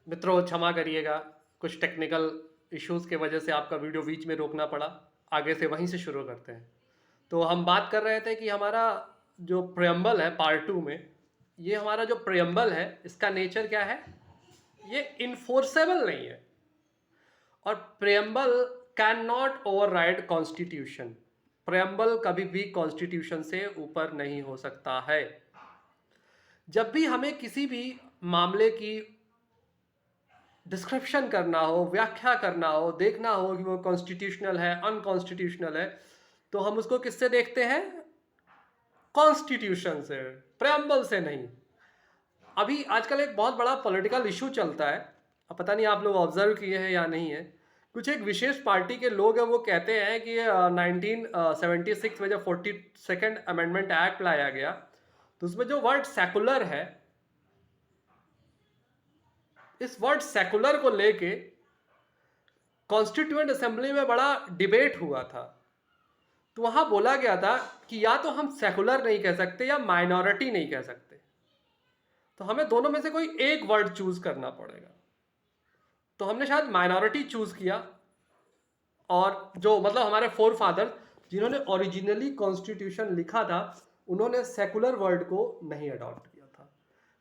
मित्रों क्षमा करिएगा, कुछ टेक्निकल इश्यूज़ के वजह से आपका वीडियो बीच में रोकना पड़ा। आगे से वहीं से शुरू करते हैं। तो हम बात कर रहे थे कि हमारा जो प्रेम्बल है पार्ट 2 में, ये हमारा जो प्रेम्बल है इसका नेचर क्या है? ये इन्फोर्सेबल नहीं है। और preamble can not override constitution. Preamble कभी भी कॉन्स्टिट्यूशन से ऊपर नहीं हो सकता है। जब भी हमें किसी भी मामले की डिस्क्रिप्शन करना हो, व्याख्या करना हो, देखना हो कि वो कॉन्स्टिट्यूशनल है, अनकॉन्स्टिट्यूशनल है, तो हम उसको किससे देखते हैं? कॉन्स्टिट्यूशन से, प्रेम्बल से नहीं। अभी आजकल एक बहुत बड़ा पॉलिटिकल इशू चलता है, अब पता नहीं आप लोग ऑब्जर्व किए हैं या नहीं है। कुछ एक विशेष पार्टी के लोग हैं, वो कहते हैं कि 1976 में जब 42nd अमेंडमेंट एक्ट लाया गया, तो उसमें जो वर्ड सेकुलर है, इस वर्ड सेकुलर को लेके कॉन्स्टिट्यूएंट असेंबली में बड़ा डिबेट हुआ था। तो वहां बोला गया था कि या तो हम सेकुलर नहीं कह सकते या माइनॉरिटी नहीं कह सकते, तो हमें दोनों में से कोई एक वर्ड चूज करना पड़ेगा। तो हमने शायद माइनॉरिटी चूज किया, और जो मतलब हमारे फोर फादर जिन्होंने ओरिजिनली कॉन्स्टिट्यूशन लिखा था, उन्होंने सेकुलर वर्ड को नहीं अडॉप्ट किया था।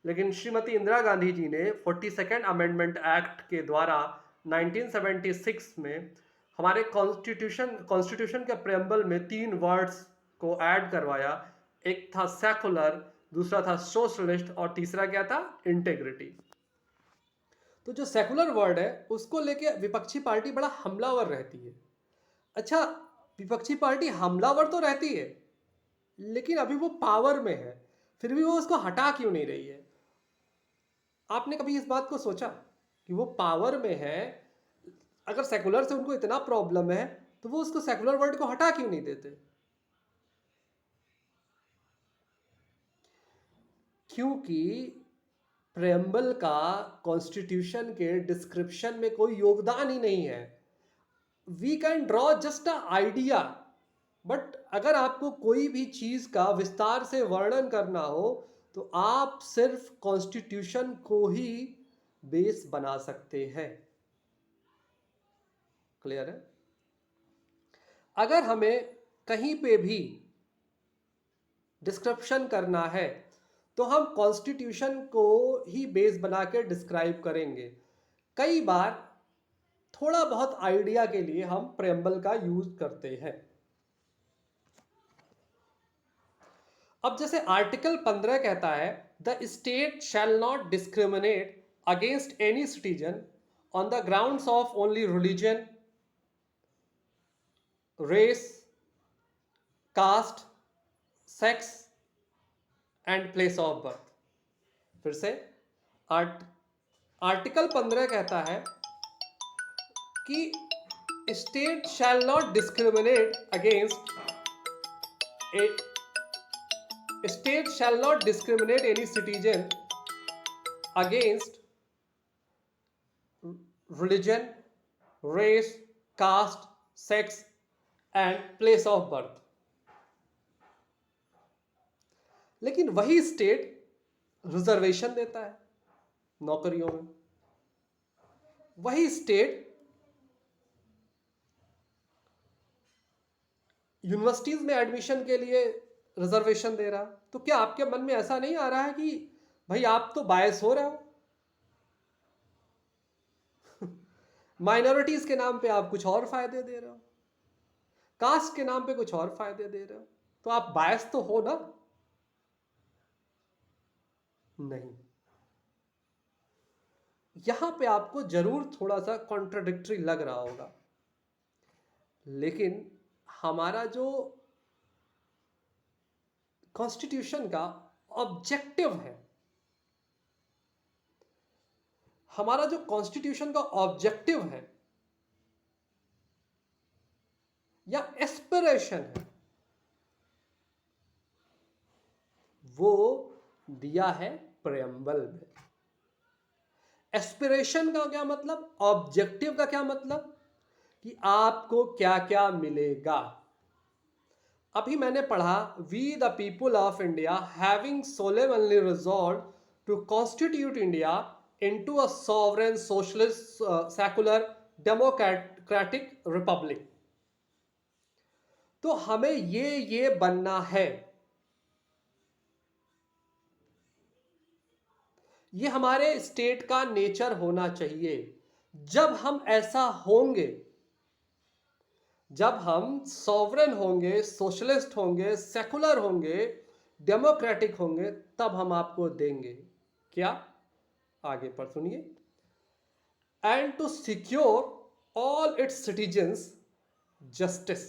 लेकिन श्रीमती इंदिरा गांधी जी ने 42nd अमेंडमेंट एक्ट के द्वारा 1976 में हमारे कॉन्स्टिट्यूशन के प्रेम्बल में 3 वर्ड्स को ऐड करवाया। एक था सेकुलर, दूसरा था सोशलिस्ट, और तीसरा क्या था? इंटेग्रिटी। तो जो सेकुलर वर्ड है उसको लेके विपक्षी पार्टी बड़ा हमलावर रहती है। अच्छा, विपक्षी पार्टी हमलावर तो रहती है, लेकिन अभी वो पावर में है, फिर भी वो उसको हटा क्यों नहीं रही है? आपने कभी इस बात को सोचा कि वो पावर में है, अगर सेकुलर से उनको इतना प्रॉब्लम है, तो वो उसको सेकुलर वर्ड को हटा क्यों नहीं देते? क्योंकि प्रेम्बल का कॉन्स्टिट्यूशन के डिस्क्रिप्शन में कोई योगदान ही नहीं है। We can draw just a idea, but अगर आपको कोई भी चीज का विस्तार से वर्णन करना हो, तो आप सिर्फ कॉन्स्टिट्यूशन को ही बेस बना सकते हैं। क्लियर है? अगर हमें कहीं पे भी डिस्क्रिप्शन करना है, तो हम कॉन्स्टिट्यूशन को ही बेस बना के डिस्क्राइब करेंगे। कई बार थोड़ा बहुत आइडिया के लिए हम प्रेम्बल का यूज करते हैं। अब जैसे आर्टिकल 15 कहता है, the state shall not discriminate against any citizen on the grounds of only religion, race, caste, sex and place of birth. फिर से, आर्टिकल 15 कहता है कि state shall not discriminate against state shall not discriminate any citizen against religion, race, caste, sex and place of birth. लेकिन वही state reservation देता है नौकरियों में, वही स्टेट यूनिवर्सिटीज में एडमिशन के लिए रिजर्वेशन दे रहा। तो क्या आपके मन में ऐसा नहीं आ रहा है कि भाई आप तो बायस हो रहे हो? माइनॉरिटीज के नाम पे आप कुछ और फायदे दे रहे हो, कास्ट के नाम पे कुछ और फायदे दे रहे हो, तो आप बायस तो हो ना? नहीं। यहां पे आपको जरूर थोड़ा सा कॉन्ट्राडिक्टरी लग रहा होगा, लेकिन हमारा जो कॉन्स्टिट्यूशन का ऑब्जेक्टिव है, हमारा जो कॉन्स्टिट्यूशन का ऑब्जेक्टिव है या एस्पिरेशन है, वो दिया है प्रेम्बल में। एस्पिरेशन का क्या मतलब? ऑब्जेक्टिव का क्या मतलब? कि आपको क्या क्या मिलेगा। अभी मैंने पढ़ा, we the people of India having solemnly resolved to constitute India into a sovereign, socialist, secular, democratic republic. तो हमें ये बनना है, ये हमारे स्टेट का नेचर होना चाहिए। जब हम ऐसा होंगे, जब हम सॉवरेन होंगे, सोशलिस्ट होंगे, सेकुलर होंगे, डेमोक्रेटिक होंगे, तब हम आपको देंगे क्या? आगे पर सुनिए। And to secure all its citizens justice,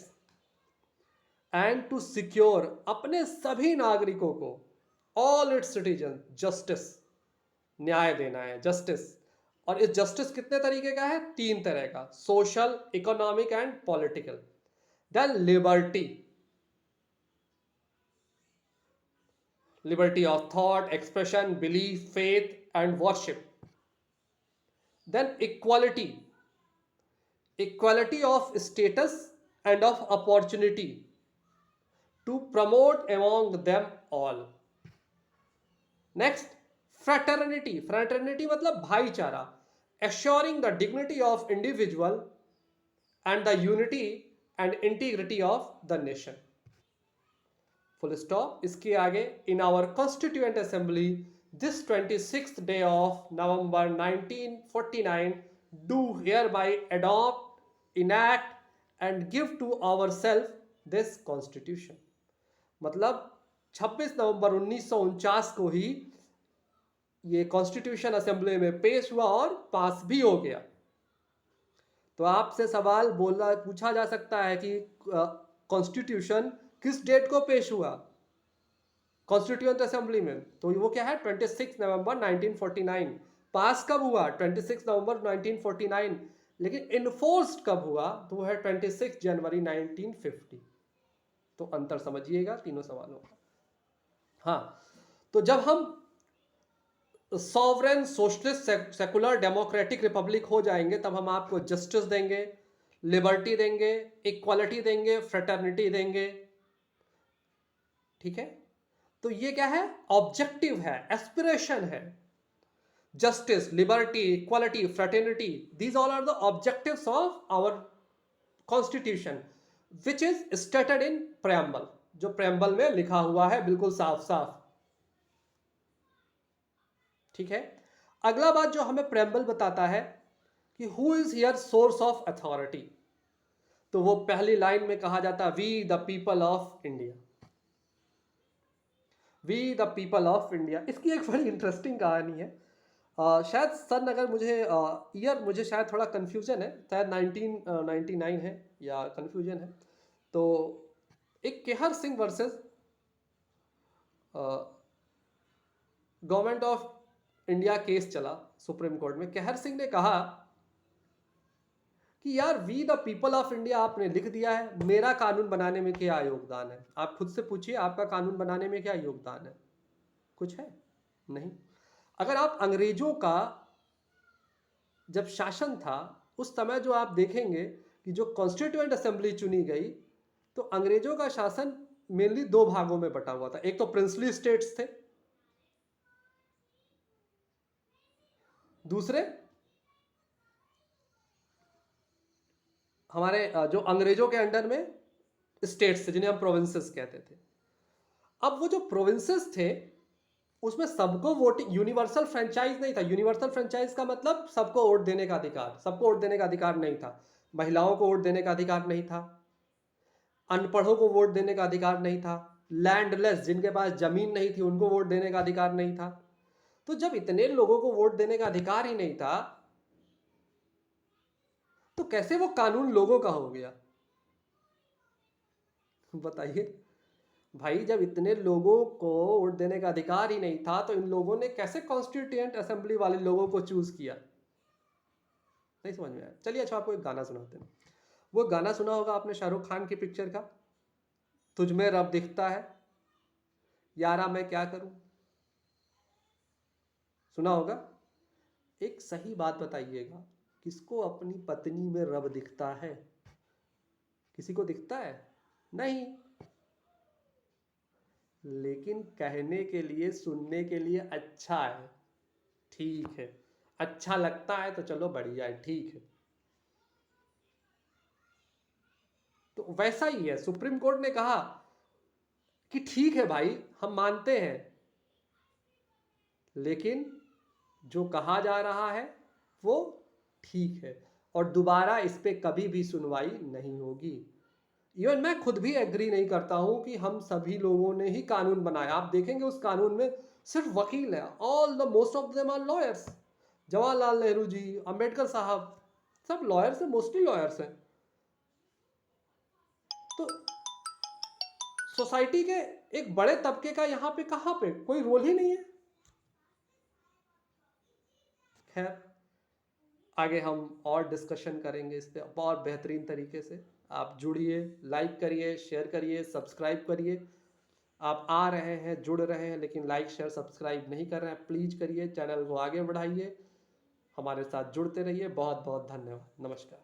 and to secure अपने सभी नागरिकों को, ऑल इट्स सिटीजन जस्टिस, न्याय देना है, जस्टिस। और इस जस्टिस कितने तरीके का है? 3 तरह का, social, economic and political. Then liberty, liberty of thought, expression, belief, faith, and worship. Then equality, equality of status and of opportunity to promote among them all. Next, fraternity, fraternity मतलब भाईचारा, assuring the dignity of individual and the unity and integrity of the nation. Full stop. इसके आगे, in our constituent assembly this 26th day of November 1949 do hereby adopt, enact and give to ourselves this constitution। मतलब 26 नवंबर 1949 को ही ये constitution assembly में पेश हुआ और पास भी हो गया। तो आपसे सवाल पूछा जा सकता है कि कॉन्स्टिट्यूशन किस डेट को पेश हुआ कॉन्स्टिट्यूएंट असेंबली में? तो वो क्या है? 26 नवंबर 1949। पास कब हुआ? 26 नवंबर 1949। लेकिन इन्फोर्स्ड कब हुआ? तो वो है 26 जनवरी 1950। तो अंतर समझिएगा तीनों सवालों का। हाँ, तो जब हम sovereign, socialist, secular, democratic Republic हो जाएंगे, तब हम आपको जस्टिस देंगे, लिबर्टी देंगे, इक्वालिटी देंगे, फ्रेटर्निटी देंगे। ठीक है? तो ये क्या है? ऑब्जेक्टिव है, एस्पिरेशन है। Justice, liberty, equality, fraternity, these all are the objectives of our constitution which is stated in preamble, जो प्रेम्बल में लिखा हुआ है बिल्कुल साफ साफ। ठीक है? अगला बात जो हमें प्रेम्बल बताता है कि who is here source of authority, तो वो पहली लाइन में कहा जाता है we the people of India, we the people of India. इसकी एक बड़ी इंटरेस्टिंग कहानी है। शायद सन, अगर मुझे ईयर मुझे शायद थोड़ा कन्फ्यूजन है, शायद 1999 है या कन्फ्यूजन है। तो एक Kehar Singh versus government of India case चला सुप्रीम कोर्ट में। केहर सिंह ने कहा कि यार we the people of India आपने लिख दिया है, मेरा कानून बनाने में क्या योगदान है? आप खुद से पूछिए, आपका कानून बनाने में क्या योगदान है? कुछ है? नहीं। अगर आप अंग्रेजों का जब शासन था उस समय जो आप देखेंगे कि जो कॉन्स्टिट्यूएंट असेंबली चुनी गई, तो अंग्रेजों का शासन मेनली 2 भागों में बटा हुआ था। एक तो प्रिंसली स्टेट्स थे, दूसरे हमारे जो अंग्रेजों के अंडर में स्टेट्स थे जिन्हें हम प्रोविंसेस कहते थे। अब वो जो प्रोविंसेस थे उसमें सबको वोटिंग, यूनिवर्सल फ्रेंचाइज नहीं था। यूनिवर्सल फ्रेंचाइज का मतलब सबको वोट देने का अधिकार, सबको वोट देने का अधिकार नहीं था। महिलाओं को वोट देने का अधिकार नहीं था, अनपढ़ों को वोट देने का अधिकार नहीं था, लैंडलेस जिनके पास जमीन नहीं थी उनको वोट देने का अधिकार नहीं था। तो जब इतने लोगों को वोट देने का अधिकार ही नहीं था, तो कैसे वो कानून लोगों का हो गया? बताइए भाई, जब इतने लोगों को वोट देने का अधिकार ही नहीं था, तो इन लोगों ने कैसे कॉन्स्टिट्यूएंट असेंबली वाले लोगों को चूज किया? नहीं समझ में आया। चलिए अच्छा, आपको एक गाना सुनाते हैं। वो गाना सुना होगा आपने शाहरुख खान की पिक्चर का, तुझ में रब दिखता है, यारा मैं क्या करूं? सुना होगा। एक सही बात बताइएगा, किसको अपनी पत्नी में रब दिखता है? किसी को दिखता है? नहीं। लेकिन कहने के लिए, सुनने के लिए अच्छा है। ठीक है, अच्छा लगता है तो चलो बढ़िया है, ठीक है। तो वैसा ही है, सुप्रीम कोर्ट ने कहा कि ठीक है भाई, हम मानते हैं, लेकिन जो कहा जा रहा है वो ठीक है, और दोबारा इस पे कभी भी सुनवाई नहीं होगी। इवन मैं खुद भी एग्री नहीं करता हूं कि हम सभी लोगों ने ही कानून बनाया। आप देखेंगे उस कानून में सिर्फ वकील है, all the most of them are lawyers. Jawaharlal Nehru ji, Ambedkar साहब, सब लॉयर्स हैं, मोस्टली लॉयर्स हैं। तो सोसाइटी के एक बड़े तबके का यहाँ पे कहाँ पे कोई रोल ही नहीं है। खैर, आगे हम और डिस्कशन करेंगे इस पे और बेहतरीन तरीके से। आप जुड़िए, लाइक करिए, शेयर करिए, सब्सक्राइब करिए। आप आ रहे हैं, जुड़ रहे हैं, लेकिन लाइक शेयर सब्सक्राइब नहीं कर रहे हैं, प्लीज़ करिए, चैनल को आगे बढ़ाइए, हमारे साथ जुड़ते रहिए। बहुत बहुत धन्यवाद, नमस्कार।